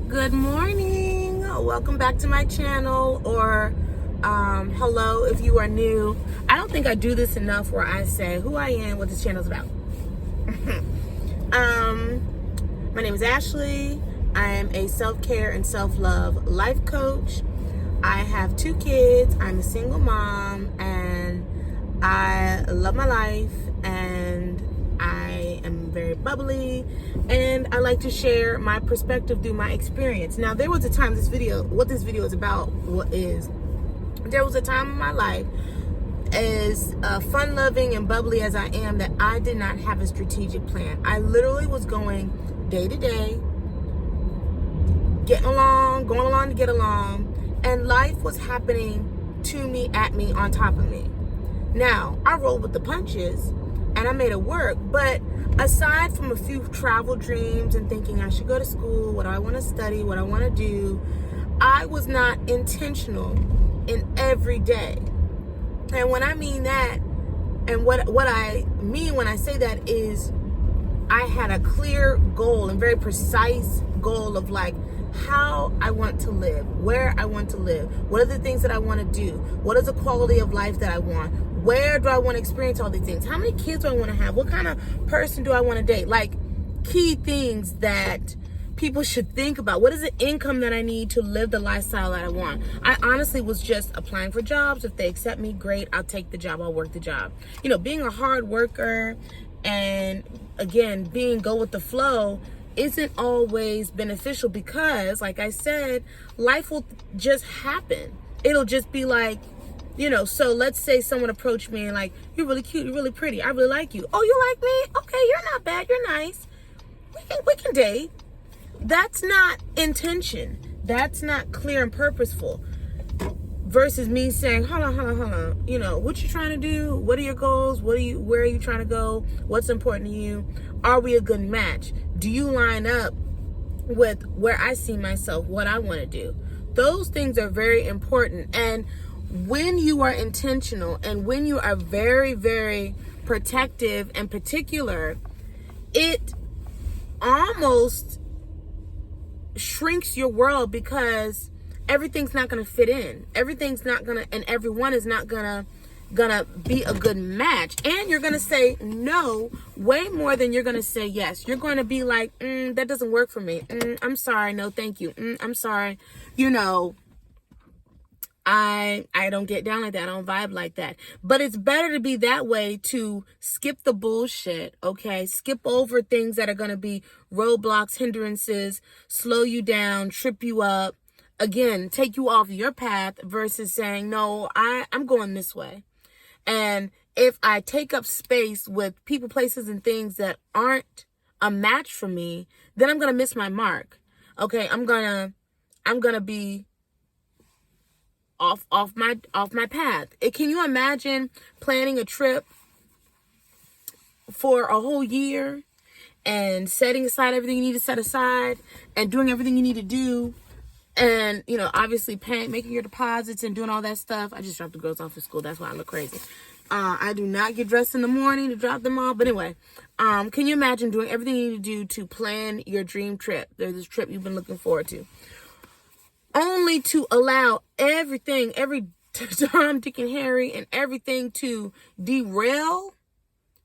Good morning. Welcome back to my channel, or hello if you are new. I don't think I do this enough where I say who I am, what this channel is about. My name is Ashley. I am a self-care and self-love life coach. I have 2 kids. I'm a single mom, and I love my life, and I am very bubbly, and I like to share my perspective through my experience. Now, there was a time, what this video is about, there was a time in my life, as fun-loving and bubbly as I am, that I did not have a strategic plan. I literally was going day to day, going along to get along, and life was happening to me, at me, on top of me. Now, I rolled with the punches, and I made it work, but aside from a few travel dreams and thinking I should go to school, what I want to study, what I want to do, I was not intentional in every day. And when I mean that, and what I mean when I say that is, I had a clear goal and very precise goal of like how I want to live, where I want to live, what are the things that I want to do, what is the quality of life that I want, where do I want to experience all these things, how many kids do I want to have, what kind of person do I want to date, like key things that people should think about. What is the income that I need to live the lifestyle that I want? I honestly was just applying for jobs. If they accept me, great, I'll take the job, I'll work the job. You know, being a hard worker and again, go with the flow isn't always beneficial because, like I said, life will just happen. It'll just be like, you know, so let's say someone approached me and like, you're really cute, you're really pretty, I really like you. Oh, you like me? Okay, you're not bad, you're nice. We can date. That's not intention. That's not clear and purposeful. Versus me saying, hold on. You know, what you trying to do? What are your goals? Where are you trying to go? What's important to you? Are we a good match? Do you line up with where I see myself, what I want to do? Those things are very important. And when you are intentional and when you are very, very protective and particular, it almost shrinks your world because everything's not going to fit in. Everything's not going to, and everyone is not going to be a good match. And you're going to say no way more than you're going to say yes. You're going to be like, that doesn't work for me. I'm sorry. No, thank you. I'm sorry. You know, I don't get down like that. I don't vibe like that. But it's better to be that way, to skip the bullshit, okay? Skip over things that are going to be roadblocks, hindrances, slow you down, trip you up. Again, take you off your path versus saying, no, I'm going this way. And if I take up space with people, places, and things that aren't a match for me, then I'm going to miss my mark. Okay, I'm going to be off my path. Can you imagine planning a trip for a whole year and setting aside everything you need to set aside and doing everything you need to do? And, you know, obviously making your deposits and doing all that stuff. I just dropped the girls off at school. That's why I look crazy. I do not get dressed in the morning to drop them off. But anyway, can you imagine doing everything you need to do to plan your dream trip? There's this trip you've been looking forward to. Only to allow everything, every Tom, Dick, and Harry, and everything to derail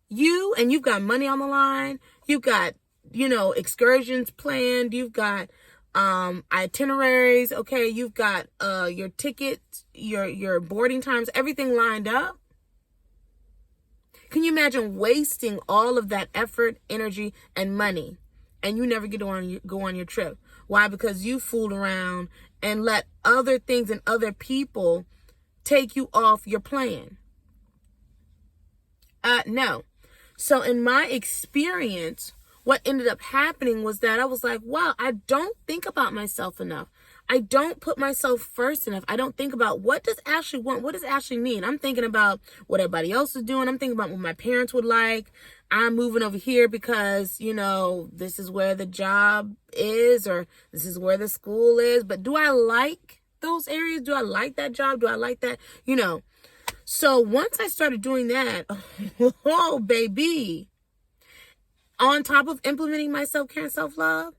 you. And you've got money on the line. You've got, you know, excursions planned. You've got itineraries, okay, you've got your tickets, your boarding times, everything lined up. Can you imagine wasting all of that effort, energy, and money, and you never go on your trip? Why? Because you fooled around and let other things and other people take you off your plan. No. So in my experience, what ended up happening was that I was like, wow, I don't think about myself enough. I don't put myself first enough. I don't think about, what does Ashley want? What does Ashley need? I'm thinking about what everybody else is doing. I'm thinking about what my parents would like. I'm moving over here because, you know, this is where the job is, or this is where the school is. But do I like those areas? Do I like that job? Do I like that? You know, so once I started doing that, oh, baby, on top of implementing my self-care and self-love,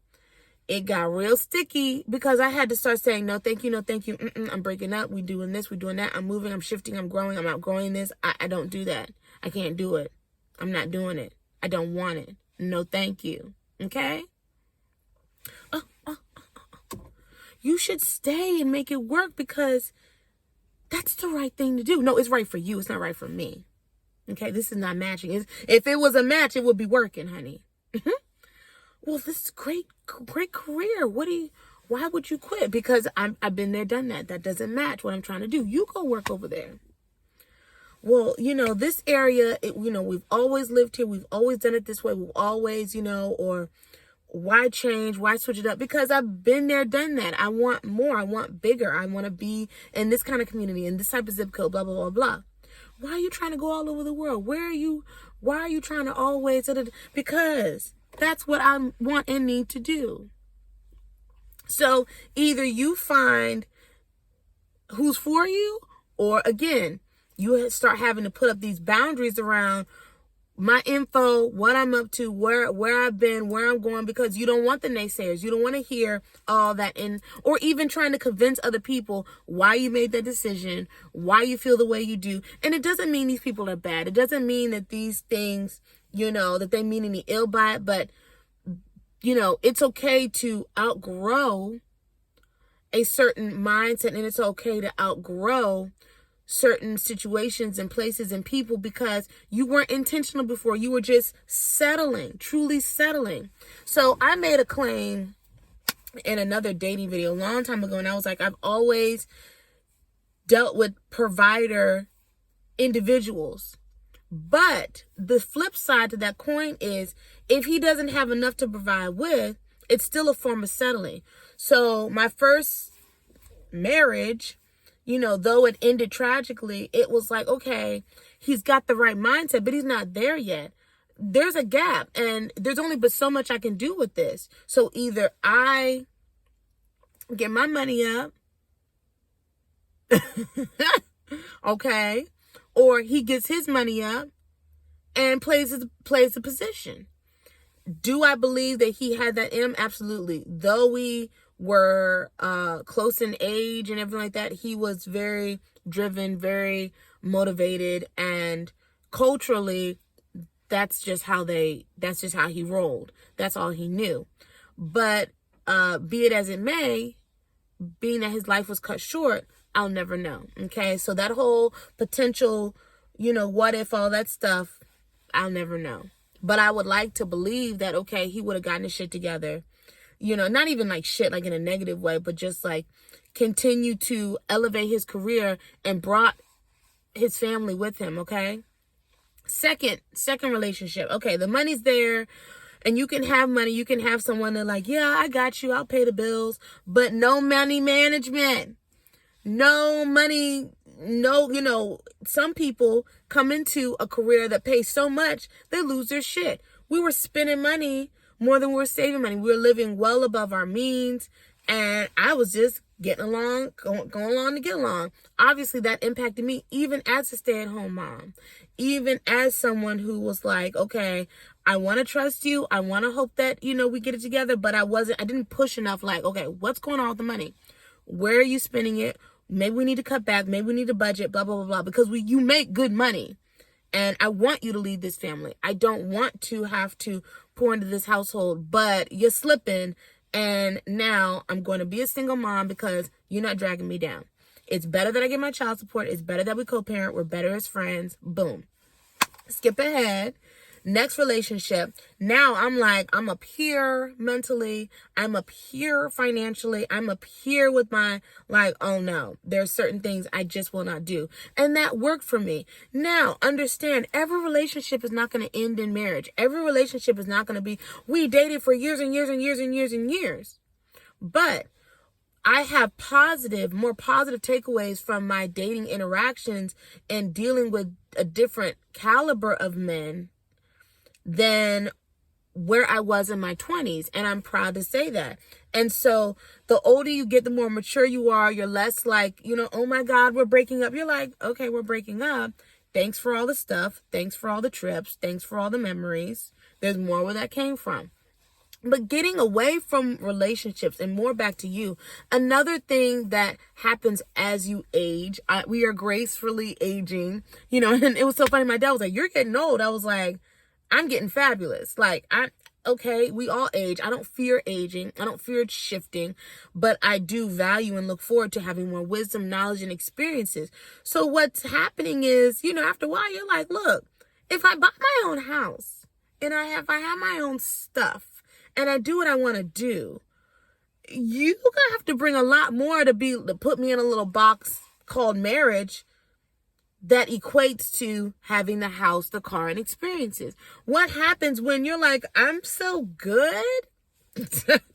it got real sticky because I had to start saying, no, thank you, no, thank you. I'm breaking up. We doing this, we doing that. I'm moving, I'm shifting, I'm growing, I'm outgrowing this. I don't do that. I can't do it. I'm not doing it. I don't want it. No, thank you. Okay? You should stay and make it work because that's the right thing to do. No, it's right for you. It's not right for me. Okay? This is not matching. If it was a match, it would be working, honey. Well, this is great career. Why would you quit? Because I've been there, done that. That doesn't match what I'm trying to do. You go work over there. Well, this area, we've always lived here. We've always done it this way. We've always, or why change? Why switch it up? Because I've been there, done that. I want more. I want bigger. I want to be in this kind of community, in this type of zip code, blah, blah, blah, blah. Why are you trying to go all over the world? Why are you trying to always? Because that's what I want and need to do. So either you find who's for you, or again, you start having to put up these boundaries around my info, what I'm up to, where I've been, where I'm going, because you don't want the naysayers. You don't want to hear all that, or even trying to convince other people why you made that decision, why you feel the way you do. And it doesn't mean these people are bad. It doesn't mean that these things, that they mean any ill by it, but it's okay to outgrow a certain mindset, and it's okay to outgrow certain situations and places and people because you weren't intentional before. You were just settling, truly settling. So I made a claim in another dating video a long time ago, and I was like, I've always dealt with provider individuals. But the flip side to that coin is if he doesn't have enough to provide with, it's still a form of settling. So my first marriage, though it ended tragically, it was like, okay, he's got the right mindset, but he's not there yet. There's a gap, and there's only but so much I can do with this. So either I get my money up, okay, or he gets his money up and plays the position. Do I believe that he had that in him? Absolutely. Though we were close in age and everything like that, he was very driven, very motivated, and culturally, that's just how he rolled. That's all he knew. But be it as it may, being that his life was cut short, I'll never know. Okay, so that whole potential, what if, all that stuff, I'll never know. But I would like to believe that, okay, he would have gotten his shit together. Not even like shit, like in a negative way, but just like continue to elevate his career and brought his family with him, okay? Second relationship. Okay, the money's there and you can have money. You can have someone that like, yeah, I got you. I'll pay the bills, but no money management. No money, some people come into a career that pays so much, they lose their shit. We were spending money more than we were saving money. We were living well above our means, and I was just getting along, going along to get along. Obviously, that impacted me even as a stay-at-home mom, even as someone who was like, okay, I want to trust you. I want to hope that, we get it together, but I didn't push enough like, okay, what's going on with the money? Where are you spending it? Maybe we need to cut back. Maybe we need a budget, blah, blah, blah, blah, because you make good money. And I want you to lead this family. I don't want to have to pour into this household, but you're slipping. And now I'm going to be a single mom because you're not dragging me down. It's better that I get my child support. It's better that we co-parent. We're better as friends. Boom. Skip ahead. Next relationship. Now I'm up here mentally. I'm up here financially. I'm up here with my oh no, there's certain things I just will not do. And that worked for me. Now understand, every relationship is not going to end in marriage. Every relationship is not going to be, we dated for years and years and years and years and years. But I have more positive takeaways from my dating interactions and dealing with a different caliber of men than where I was in my 20s. And I'm proud to say that. And so the older you get, the more mature you are. You're less like, oh my God, we're breaking up. You're like, okay, we're breaking up. Thanks for all the stuff. Thanks for all the trips. Thanks for all the memories. There's more where that came from. But getting away from relationships and more back to you. Another thing that happens as you age, we are gracefully aging, and it was so funny. My dad was like, "You're getting old." I was like, "I'm getting fabulous." Like, okay, we all age. I don't fear aging. I don't fear shifting, but I do value and look forward to having more wisdom, knowledge, and experiences. So what's happening is, after a while, you're like, look, if I buy my own house and I have my own stuff, and I do what I want to do, you're going to have to bring a lot more to put me in a little box called marriage that equates to having the house, the car, and experiences. What happens when you're like, I'm so good?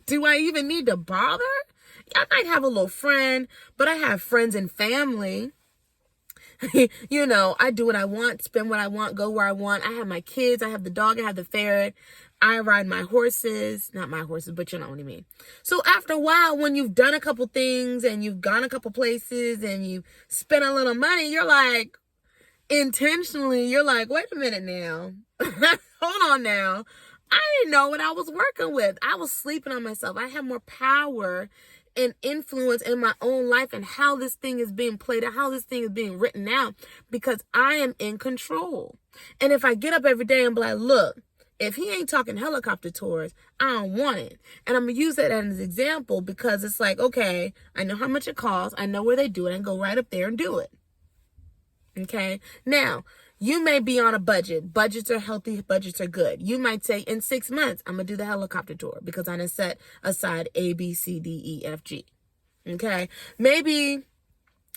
Do I even need to bother? I might have a little friend, but I have friends and family. I do what I want, spend what I want, go where I want. I have my kids, I have the dog, I have the ferret. I ride my horses, not my horses, but you know what I mean. So after a while, when you've done a couple things and you've gone a couple places and you spent a little money, you're like, intentionally, you're like, wait a minute now. Hold on now. I didn't know what I was working with. I was sleeping on myself. I have more power and influence in my own life and how this thing is being played out, how this thing is being written out, because I am in control. And if I get up every day and be like, look, if he ain't talking helicopter tours, I don't want it. And I'm going to use that as an example because it's like, okay, I know how much it costs. I know where they do it. I can go right up there and do it. Okay. Now, you may be on a budget. Budgets are healthy. Budgets are good. You might say in 6 months, I'm going to do the helicopter tour because I done set aside A, B, C, D, E, F, G. Okay. Maybe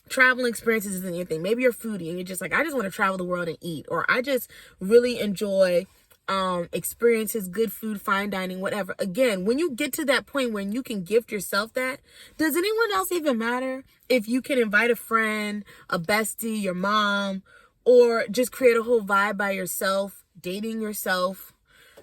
travel experiences isn't your thing. Maybe you're a foodie and you're just like, I just want to travel the world and eat, or I just really enjoy experiences, good food, fine dining, whatever. Again, when you get to that point when you can gift yourself that, does anyone else even matter? If you can invite a friend, a bestie, your mom, or just create a whole vibe by yourself, dating yourself,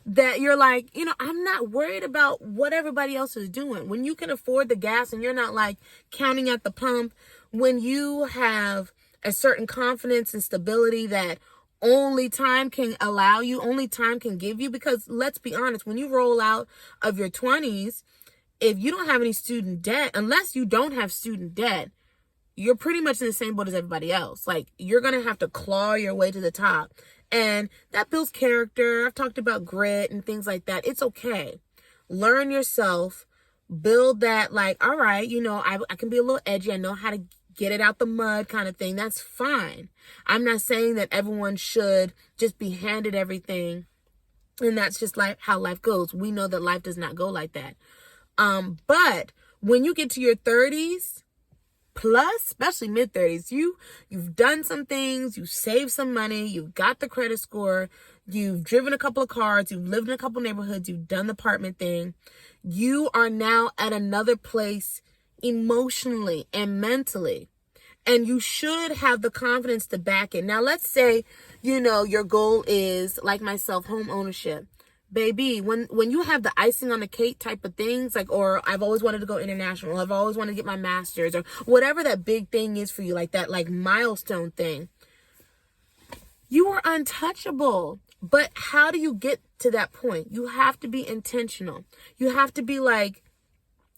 that you're like, I'm not worried about what everybody else is doing. When you can afford the gas and you're not like counting at the pump, when you have a certain confidence and stability that only time can allow you, only time can give you. Because let's be honest, when you roll out of your 20s, if you don't have any student debt, unless you don't have student debt, you're pretty much in the same boat as everybody else. Like, you're going to have to claw your way to the top. And that builds character. I've talked about grit and things like that. It's okay. Learn yourself. Build that, like, all right, I can be a little edgy. I know how to get it out the mud kind of thing. That's fine. I'm not saying that everyone should just be handed everything. And that's just like how life goes. We know that life does not go like that. But when you get to your 30s, plus, especially mid-30s, you've done some things, you've saved some money, you've got the credit score, you've driven a couple of cars, you've lived in a couple neighborhoods, you've done the apartment thing. You are now at another place emotionally and mentally. And you should have the confidence to back it. Now, let's say, your goal is, like myself, home ownership. Baby, when you have the icing on the cake type of things, like, or I've always wanted to go international, I've always wanted to get my master's, or whatever that big thing is for you, like that, like milestone thing, you are untouchable. But how do you get to that point? You have to be intentional. You have to be like,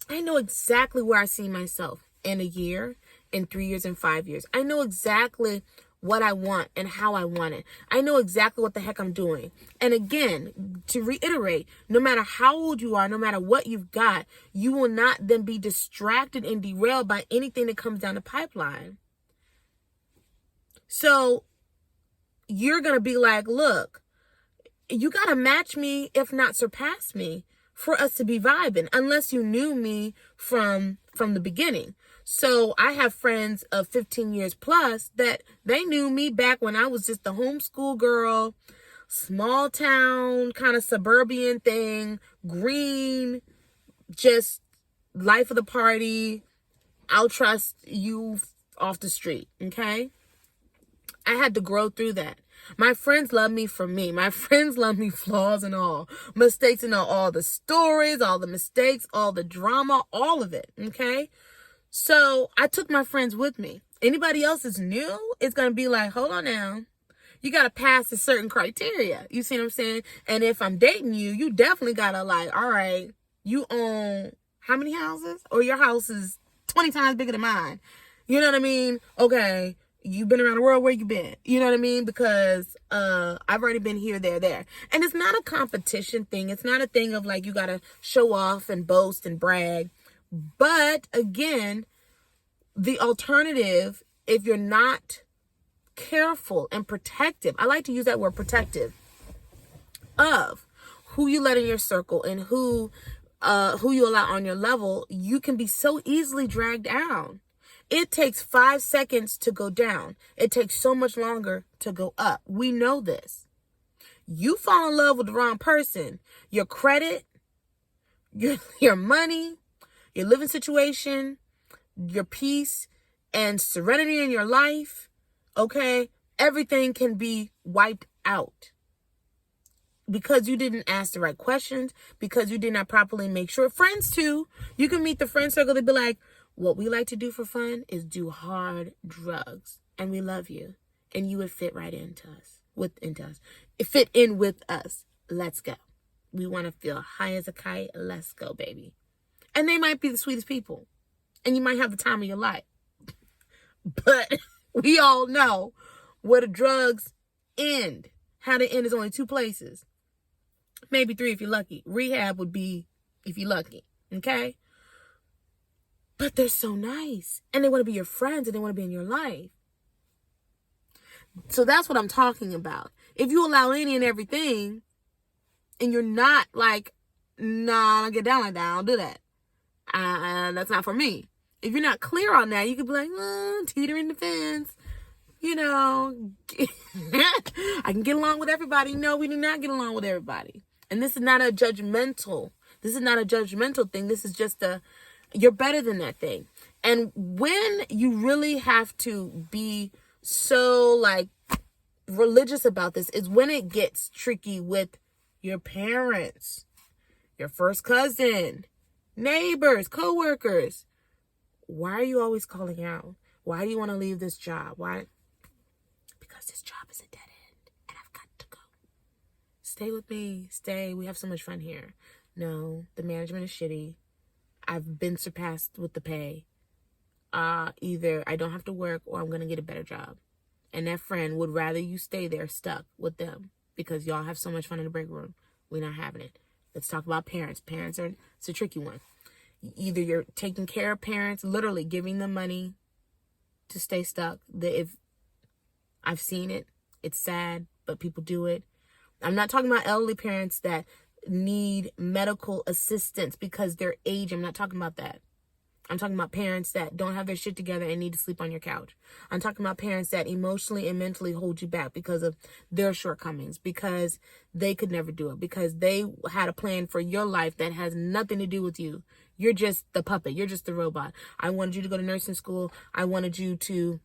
I know exactly where I see myself in a year, in 3 years, in 5 years. I know exactly what I want and how I want it. I know exactly what the heck I'm doing. And again, to reiterate, no matter how old you are, no matter what you've got, you will not then be distracted and derailed by anything that comes down the pipeline. So you're going to be like, look, you got to match me, if not surpass me, for us to be vibing, unless you knew me from the beginning. So I have friends of 15 years plus that they knew me back when I was just the homeschool girl, small town, kind of suburban thing, green, just life of the party. I'll trust you off the street. Okay. I had to grow through that. My friends love me for me. My friends love me, flaws and all, mistakes and all the stories, all the mistakes, all the drama, all of it. Okay. So I took my friends with me. Anybody else is new, it's going to be like, hold on now. you got to pass a certain criteria. You see what I'm saying? And if I'm dating you, you definitely got to like, all right, you own how many houses? Or your house is 20 times bigger than mine. You know what I mean? Okay, you've been around the world, where you been? You know what I mean? Because I've already been here, there. And it's not a competition thing. It's not a thing of like you got to show off and boast and brag. But again, the alternative, if you're not careful and protective, I like to use that word protective, of who you let in your circle and who you allow on your level, you can be so easily dragged down. It takes 5 seconds to go down. It takes so much longer to go up. We know this. You fall in love with the wrong person, your credit, your money, your living situation, your peace and serenity in your life, okay, everything can be wiped out because you didn't ask the right questions, because you did not properly make sure. Friends too, you can meet the friend circle. They'd be like, what we like to do for fun is do hard drugs, and we love you, and you would fit right into us, fit in with us. Let's go. We want to feel high as a kite. Let's go, baby. And they might be the sweetest people, and you might have the time of your life. But we all know where the drugs end. How they end is only 2 places. Maybe 3 if you're lucky. Rehab would be if you're lucky. Okay? But they're so nice. And they want to be your friends, and they want to be in your life. So that's what I'm talking about. If you allow any and everything, and you're not like, nah, I don't get down like that. I don't do that. That's not for me. If you're not clear on that, you could be like, teetering the fence. You know, I can get along with everybody. No, we do not get along with everybody. And this is not a judgmental thing. This is just you're better than that thing. And when you really have to be so like religious about this is when it gets tricky with your parents, your first cousin, neighbors, coworkers. Why are you always calling out? Why do you want to leave this job? Why? Because this job is a dead end and I've got to go. Stay with me. Stay. We have so much fun here. No, the management is shitty. I've been surpassed with the pay. Either I don't have to work or I'm going to get a better job. And that friend would rather you stay there stuck with them because y'all have so much fun in the break room. We're not having it. Let's talk about parents. It's a tricky one. Either you're taking care of parents, literally giving them money to stay stuck. If I've seen it, it's sad, but people do it. I'm not talking about elderly parents that need medical assistance because they're aged. I'm not talking about that. I'm talking about parents that don't have their shit together and need to sleep on your couch. I'm talking about parents that emotionally and mentally hold you back because of their shortcomings, because they could never do it, because they had a plan for your life that has nothing to do with you. You're just the puppet. You're just the robot. I wanted you to go to nursing school. I wanted you to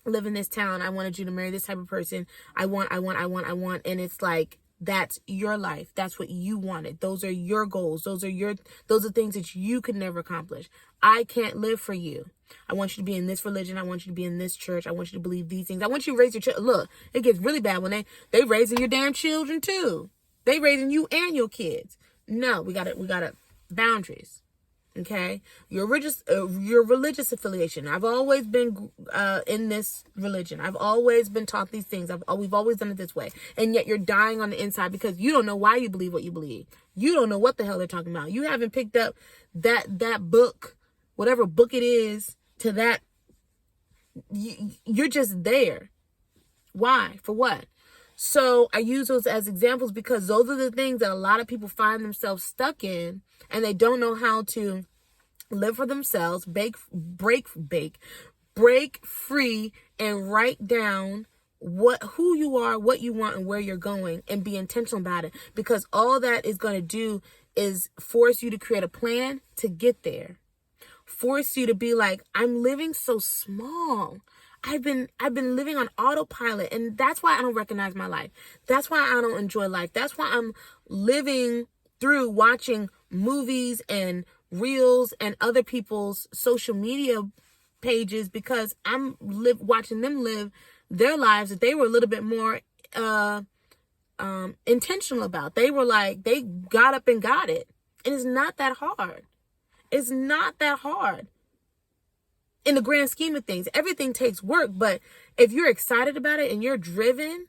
live in this town. I wanted you to marry this type of person. I want. And it's like, that's your life. That's what you wanted. Those are your goals. Those are things that you could never accomplish. I can't live for you. I want you to be in this religion. I want you to be in this church. I want you to believe these things. I want you to raise your children. Look, it gets really bad when they raising your damn children too. They raising you and your kids. No, we got boundaries. Okay, your religious affiliation. I've always been in this religion. I've always been taught these things. We've always done it this way, and yet you're dying on the inside because you don't know why you believe what you believe. You don't know what the hell they're talking about. You haven't picked up that book, whatever book it is. To that, you're just there. Why? For what? So I use those as examples because those are the things that a lot of people find themselves stuck in, and they don't know how to live for themselves, break free, and write down who you are, what you want, and where you're going, and be intentional about it. Because all that is going to do is force you to create a plan to get there. Force you to be like, I'm living so small. I've been living on autopilot, and that's why I don't recognize my life. That's why I don't enjoy life. That's why I'm living through watching movies and reels and other people's social media pages, because I'm watching them live their lives that they were a little bit more intentional about. They were like, they got up and got it. And it's not that hard. It's not that hard. In the grand scheme of things, everything takes work. But if you're excited about it and you're driven,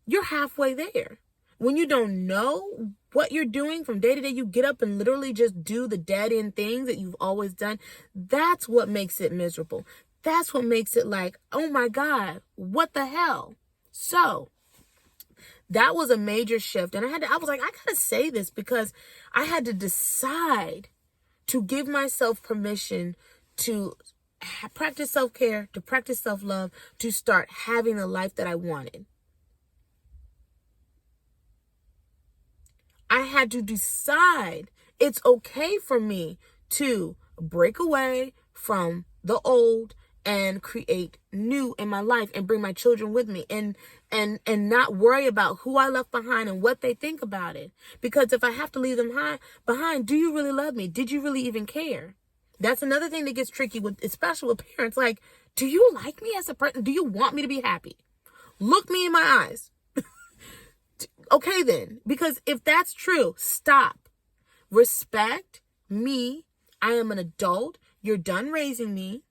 you're halfway there. When you don't know what you're doing from day to day, you get up and literally just do the dead end things that you've always done. That's what makes it miserable. That's what makes it like, oh my God, what the hell? So that was a major shift. And I was like, I gotta say this because I had to decide to give myself permission to practice self-care, to practice self-love, to start having the life that I wanted. I had to decide it's okay for me to break away from the old and create new in my life and bring my children with me and not worry about who I left behind and what they think about it. Because if I have to leave them behind, do you really love me? Did you really even care? That's another thing that gets tricky with, especially with parents. Like, do you like me as a person? Do you want me to be happy? Look me in my eyes. Okay, then, because if that's true, stop. Respect me. I am an adult. You're done raising me.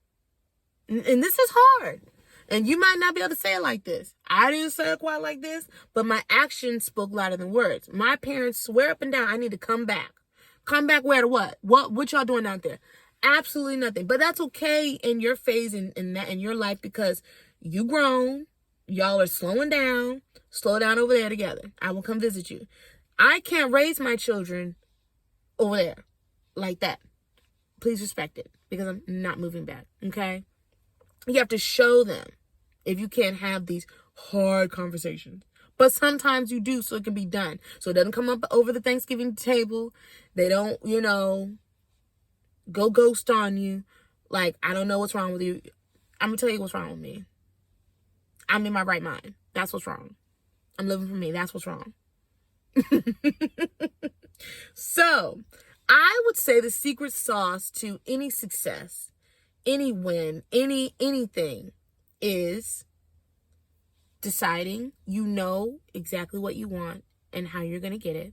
And this is hard. And you might not be able to say it like this. I didn't say it quite like this, but my actions spoke louder than words. My parents swear up and down, I need to come back. Come back where to what? What y'all doing out there? Absolutely nothing. But that's okay in your phase in your life because you grown. Y'all are slowing down. Slow down over there together. I will come visit you. I can't raise my children over there like that. Please respect it because I'm not moving back. Okay? You have to show them if you can't have these hard conversations. But sometimes you do, so it can be done. So it doesn't come up over the Thanksgiving table. They don't, go ghost on you. Like, I don't know what's wrong with you. I'm going to tell you what's wrong with me. I'm in my right mind. That's what's wrong. I'm living for me. That's what's wrong. So, I would say the secret sauce to any success, any win, anything is deciding you know exactly what you want and how you're going to get it.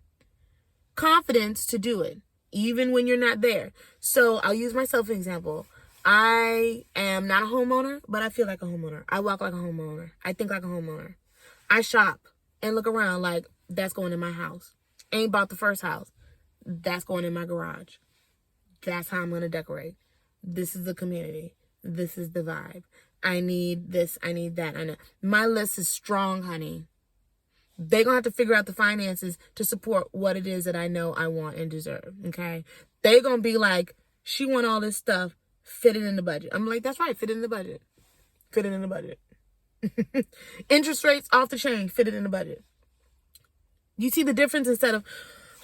Confidence to do it, even when you're not there. So, I'll use myself as an example. I am not a homeowner, but I feel like a homeowner. I walk like a homeowner. I think like a homeowner. I shop and look around like that's going in my house. Ain't bought the first house. That's going in my garage. That's how I'm going to decorate. This is the community. This is the vibe. I need this. I need that. I know. My list is strong, honey. They're going to have to figure out the finances to support what it is that I know I want and deserve. Okay? They're going to be like, she want all this stuff. Fit it in the budget. I'm like, that's right. Fit it in the budget. Fit it in the budget. Interest rates off the chain. Fit it in the budget. You see the difference instead of,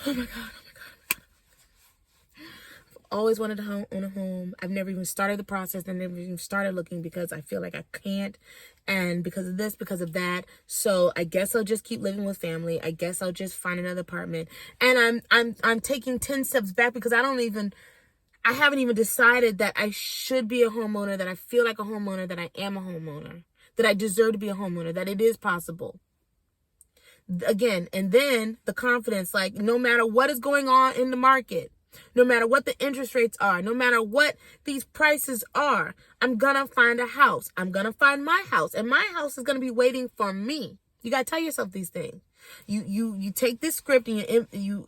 oh my God. I've always wanted to own a home. I've never even started the process. I never even started looking because I feel like I can't. And because of this, because of that. So I guess I'll just keep living with family. I guess I'll just find another apartment. And I'm taking 10 steps back because I haven't even decided that I should be a homeowner, that I feel like a homeowner, that I am a homeowner, that I deserve to be a homeowner, that it is possible. Again, and then the confidence, like no matter what is going on in the market, no matter what the interest rates are, no matter what these prices are, I'm going to find a house. I'm going to find my house, and my house is going to be waiting for me. You got to tell yourself these things. You take this script and you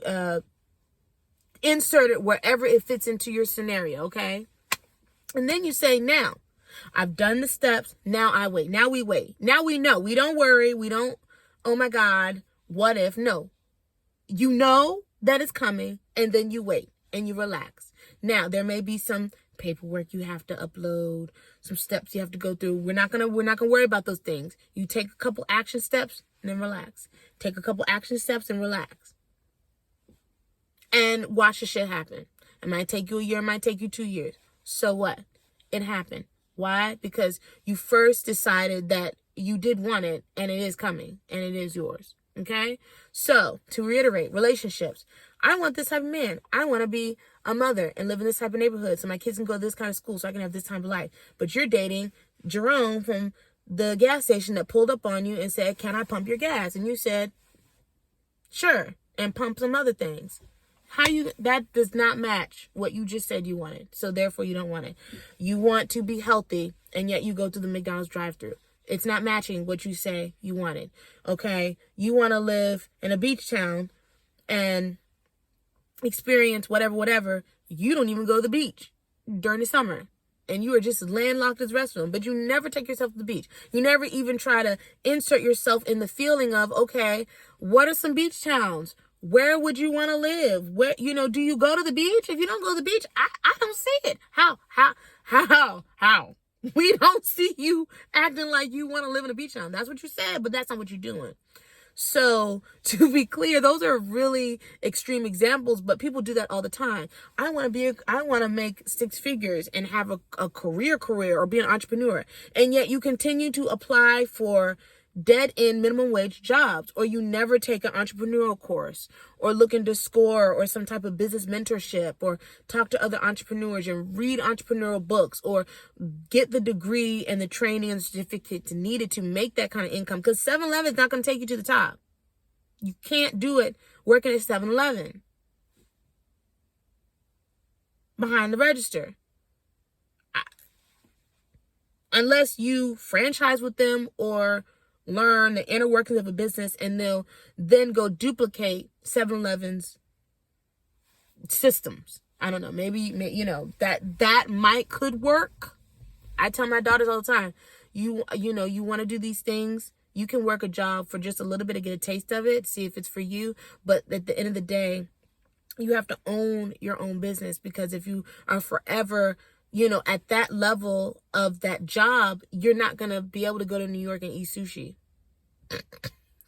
insert it wherever it fits into your scenario, okay? And then you say, now, I've done the steps. Now I wait. Now we wait. Now we know. We don't worry. We don't, oh my God, what if? No. You know that it's coming, and then you wait, and you relax. Now, there may be some paperwork you have to upload, some steps you have to go through. We're not gonna worry about those things. You take a couple action steps, and then relax. Take a couple action steps and relax. And watch the shit happen. It might take you a year, it might take you 2 years. So what? It happened. Why? Because you first decided that you did want it, and it is coming, and it is yours. Okay? So, to reiterate, relationships. I want this type of man. I want to be a mother and live in this type of neighborhood so my kids can go to this kind of school so I can have this type of life. But you're dating Jerome from the gas station that pulled up on you and said, can I pump your gas? And you said, sure, and pump some other things. That does not match what you just said you wanted. So therefore you don't want it. You want to be healthy, and yet you go to the McDonald's drive-thru. It's not matching what you say you wanted. Okay? You want to live in a beach town and experience whatever. You don't even go to the beach during the summer. And you are just landlocked as restaurant, but you never take yourself to the beach. You never even try to insert yourself in the feeling of, okay, what are some beach towns? Where would you want to live? Where, do you go to the beach? If you don't go to the beach, I don't see it. How? We don't see you acting like you want to live in a beach town. That's what you said, but that's not what you're doing. So to be clear, those are really extreme examples, but people do that all the time. I want to make six figures and have a career or be an entrepreneur. And yet you continue to apply for dead end minimum wage jobs, or you never take an entrepreneurial course or look into SCORE or some type of business mentorship or talk to other entrepreneurs and read entrepreneurial books or get the degree and the training and certificate needed to make that kind of income, because 7-Eleven is not going to take you to the top. You can't do it working at 7-Eleven behind the register. Unless you franchise with them or learn the inner workings of a business, and they'll then go duplicate 7-Eleven's systems. I don't know. Maybe that could work. I tell my daughters all the time, you want to do these things, you can work a job for just a little bit to get a taste of it, see if it's for you. But at the end of the day, you have to own your own business, because if you are forever at that level of that job, you're not going to be able to go to New York and eat sushi.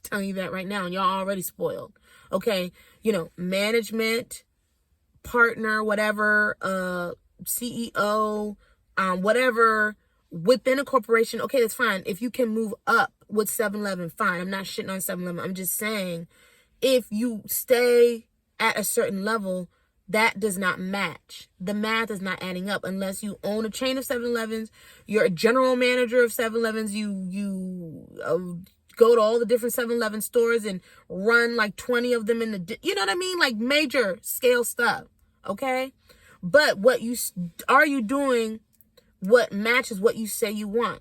Telling you that right now, and y'all already spoiled. Okay. Management, partner, whatever, CEO, whatever, within a corporation. Okay, that's fine. If you can move up with 7-Eleven, fine. I'm not shitting on 7-Eleven. I'm just saying, if you stay at a certain level, that does not match. The math is not adding up unless you own a chain of 7-Elevens. You're a general manager of 7-Elevens. You go to all the different 7-Eleven stores and run like 20 of them in the, you know what I mean? Like major scale stuff. Okay. But are you doing what matches what you say you want?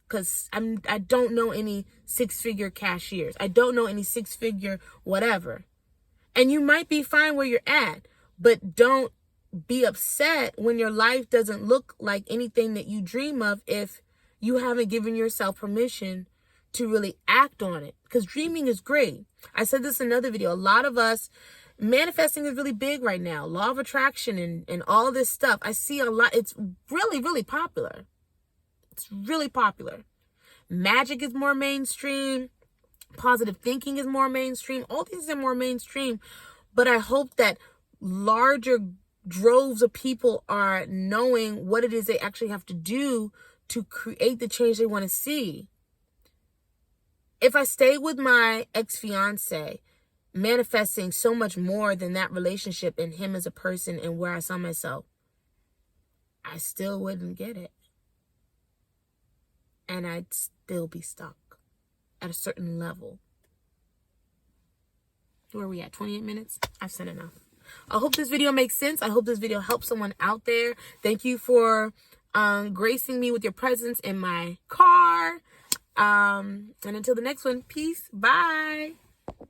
Because I don't know any 6-figure cashiers. I don't know any 6-figure whatever. And you might be fine where you're at, but don't be upset when your life doesn't look like anything that you dream of if you haven't given yourself permission to really act on it. Because dreaming is great. I said this in another video. A lot of us, manifesting is really big right now. Law of attraction and all this stuff. I see a lot. It's really, really popular. It's really popular. Magic is more mainstream. Positive thinking is more mainstream. All these are more mainstream. But I hope that larger droves of people are knowing what it is they actually have to do to create the change they want to see. If I stay with my ex-fiance, manifesting so much more than that relationship and him as a person and where I saw myself, I still wouldn't get it. And I'd still be stuck at a certain level. Where are we at? 28 minutes? I've said enough. I hope this video makes sense. I hope this video helps someone out there. Thank you for gracing me with your presence in my car. And until the next one, peace. Bye.